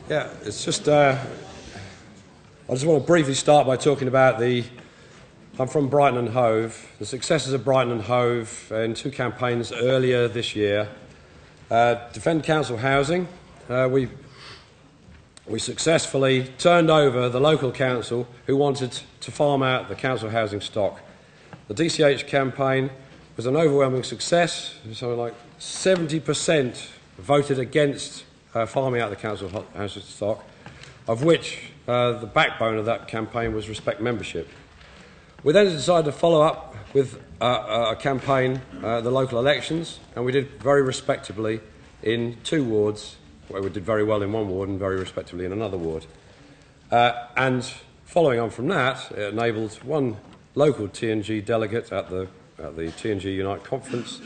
Yeah, it's just, I just want to briefly start by talking about I'm from Brighton and Hove, the successes of Brighton and Hove in two campaigns earlier this year. Defend council housing. We successfully turned over the local council who wanted to farm out the council housing stock. The DCH campaign was an overwhelming success, so like 70% voted against farming out the council housing stock, of which the backbone of that campaign was Respect membership. We then decided to follow up with a campaign at the local elections, and we did very respectably in two wards, where we did very well in one ward and very respectably in another ward. And following on from that, it enabled one local TNG delegate at the TNG Unite conference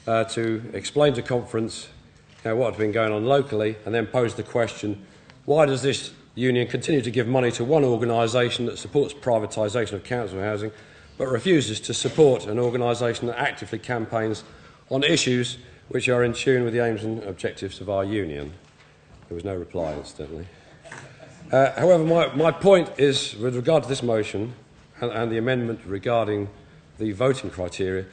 to explain to conference what had been going on locally, and then pose the question, why does this union continue to give money to one organisation that supports privatisation of council housing but refuses to support an organisation that actively campaigns on issues which are in tune with the aims and objectives of our union? There was no reply, incidentally. However, my point is, with regard to this motion and the amendment regarding the voting criteria,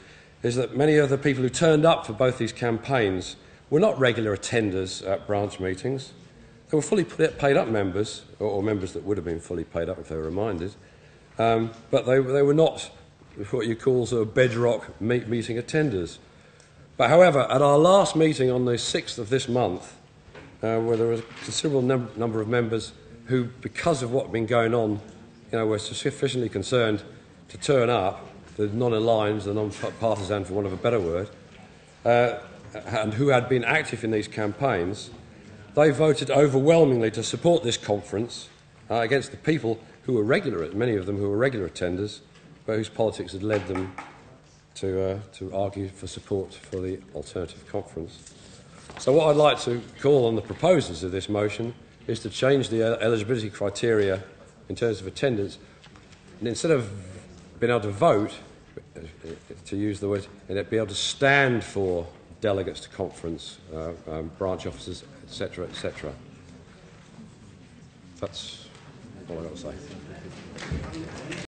is that many of the people who turned up for both these campaigns were not regular attenders at branch meetings. They were fully paid up members, or members that would have been fully paid up if they were reminded, but they were not what you call sort of bedrock meeting attenders. But however, at our last meeting on the 6th of this month, where there was a considerable number of members who, because of what had been going on, were sufficiently concerned to turn up, the non-aligned, the non-partisan, for want of a better word, and who had been active in these campaigns, they voted overwhelmingly to support this conference against the people who were many of them who were regular attenders, but whose politics had led them to argue for support for the alternative conference. So what I'd like to call on the proposers of this motion is to change the eligibility criteria in terms of attendance, and instead of being able to vote, to use the word, and be able to stand for delegates to conference, branch officers, etc., etc. That's all I've got to say.